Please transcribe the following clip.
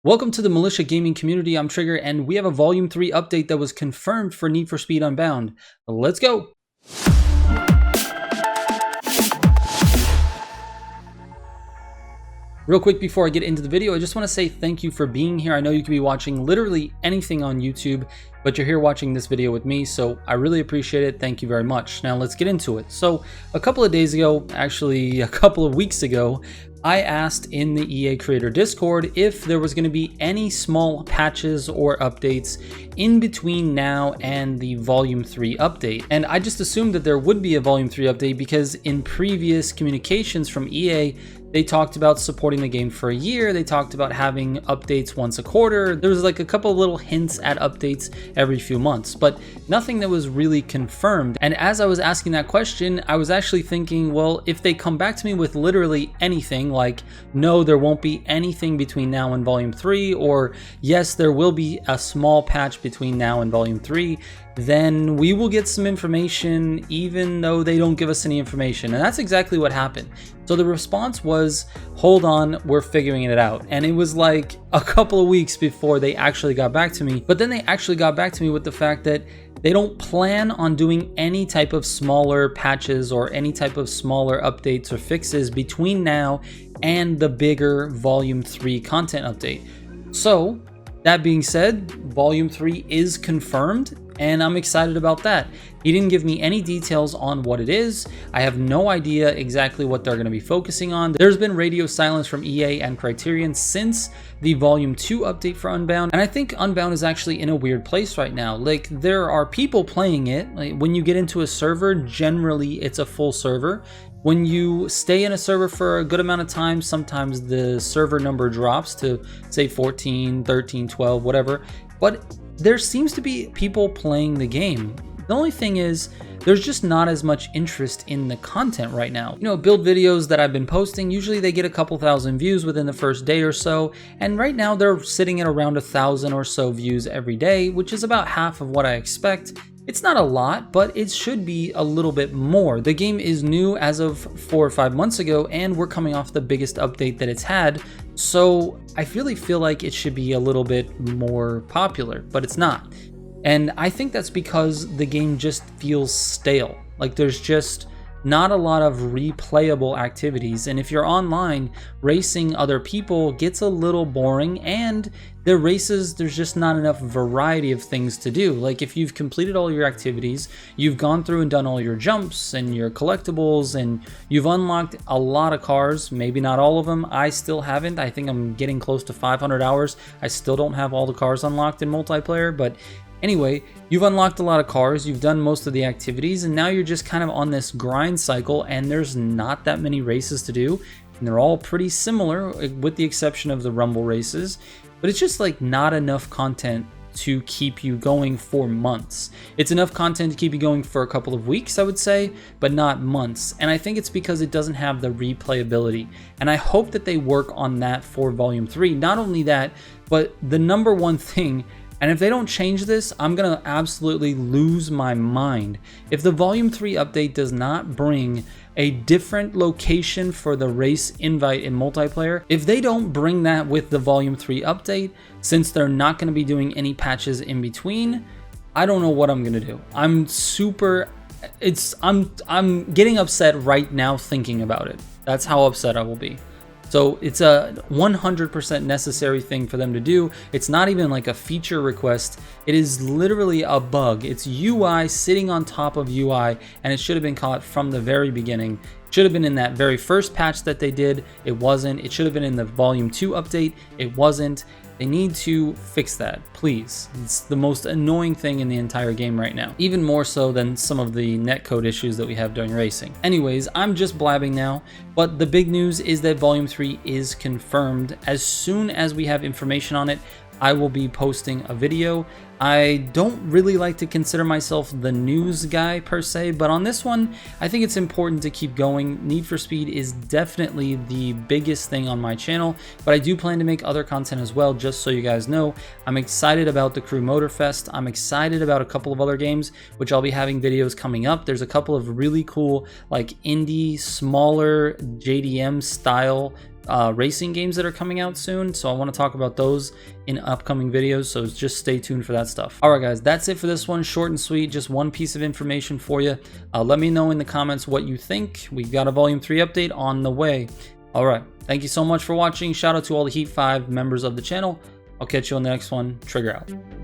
Welcome to the Militia gaming community. I'm Trigger, and we have a Volume 3 update that was confirmed for Need for Speed Unbound. Let's go! Real quick before I get into the video, I just want to say thank you for being here. I know you could be watching literally anything on YouTube, but you're here watching this video with me, so I really appreciate it. Thank you very much. Now let's get into it. So a couple of days ago, actually a couple of weeks ago, I asked in the EA Creator Discord if there was going to be any small patches or updates in between now and the Volume 3 update. And I just assumed that there would be a Volume 3 update because in previous communications from EA, they talked about supporting the game for a year. They talked about having updates once a quarter. There was like a couple of little hints at updates every few months, but nothing that was really confirmed. And as I was asking that question, I was actually thinking, well, if they come back to me with literally anything like, no, there won't be anything between now and Volume 3, or yes, there will be a small patch between now and Volume 3, then we will get some information even though they don't give us any information. And that's exactly what happened. So the response was, hold on, we're figuring it out. And it was like a couple of weeks before they actually got back to me. But then they actually got back to me with the fact that they don't plan on doing any type of smaller patches or any type of smaller updates or fixes between now and the bigger Volume 3 content update. So that being said, Volume 3 is confirmed, and I'm excited about that. He didn't give me any details on what it is. I have no idea exactly what they're going to be focusing on. There's been radio silence from EA and Criterion since the Volume 2 update for Unbound, and I think Unbound is actually in a weird place right now. Like, there are people playing it. Like, when you get into a server, generally it's a full server. When you stay in a server for a good amount of time, sometimes the server number drops to say 14, 13, 12, whatever. But there seems to be people playing the game. The only thing is, there's just not as much interest in the content right now. You know, build videos that I've been posting, usually they get a couple thousand views within the first day or so. And right now they're sitting at around 1,000 or so views every day, which is about half of what I expect. It's not a lot, but it should be a little bit more. The game is new as of 4 or 5 months ago, and we're coming off the biggest update that it's had. So I really feel like it should be a little bit more popular, but it's not. And I think that's because the game just feels stale. Like, there's just not a lot of replayable activities, and if you're online, racing other people gets a little boring, and the races, there's just not enough variety of things to do. Like, if you've completed all your activities, you've gone through and done all your jumps and your collectibles, and you've unlocked a lot of cars, maybe not all of them. I still haven't. I think I'm getting close to 500 hours. I still don't have all the cars unlocked in multiplayer, but anyway, you've unlocked a lot of cars, you've done most of the activities, and now you're just kind of on this grind cycle, and there's not that many races to do, and they're all pretty similar with the exception of the Rumble races, but it's just like not enough content to keep you going for months. It's enough content to keep you going for a couple of weeks, I would say, but not months. And I think it's because it doesn't have the replayability. And I hope that they work on that for Volume 3. Not only that, but the number one thing, and if they don't change this, I'm going to absolutely lose my mind. If the Volume 3 update does not bring a different location for the race invite in multiplayer, if they don't bring that with the Volume 3 update, since they're not going to be doing any patches in between, I don't know what I'm going to do. I'm getting upset right now thinking about it. That's how upset I will be. So it's a 100% necessary thing for them to do. It's not even like a feature request. It is literally a bug. It's UI sitting on top of UI, and it should have been caught from the very beginning. It should have been in that very first patch that they did. It wasn't. It should have been in the Volume 2 update. It wasn't. They need to fix that, please. It's the most annoying thing in the entire game right now, even more so than some of the netcode issues that we have during racing. Anyways, I'm just blabbing now, but the big news is that Volume 3 is confirmed. As soon as we have information on it, I will be posting a video. I don't really like to consider myself the news guy per se, but on this one, I think it's important to keep going. Need for Speed is definitely the biggest thing on my channel, but I do plan to make other content as well, just so you guys know. I'm excited about the Crew Motorfest. I'm excited about a couple of other games, which I'll be having videos coming up. There's a couple of really cool, like indie, smaller JDM style racing games that are coming out soon, so I want to talk about those in upcoming videos, so just stay tuned for that stuff. Alright guys, that's it for this one. Short and sweet, just one piece of information for you. Let me know in the comments what you think. We've got a Volume 3 update on the way. Alright, thank you so much for watching. Shout out to all the Heat 5 members of the channel. I'll catch you on the next one. Trigger out.